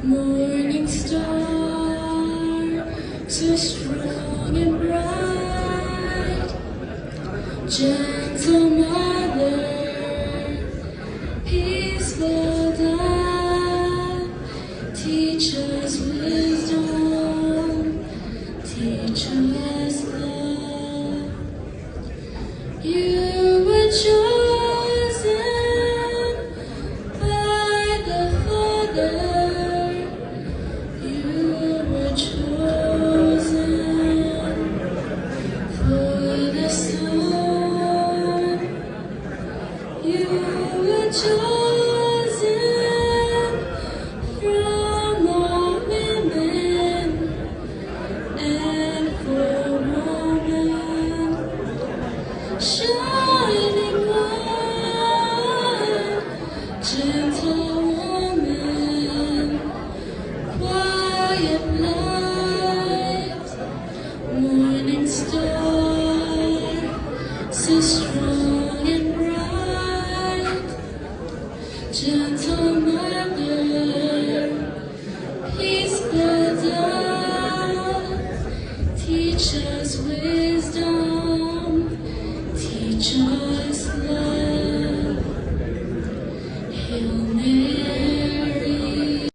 Morning star, so strong and bright, gentle mother, peaceful dove, teach us wisdom, teach us love. You were chosen by the Father. You were chosen from all women, and for woman, shining one, gentle woman, quiet light, morning star, so strong and bright, gentle mother, peaceful dove, teach us wisdom, teach us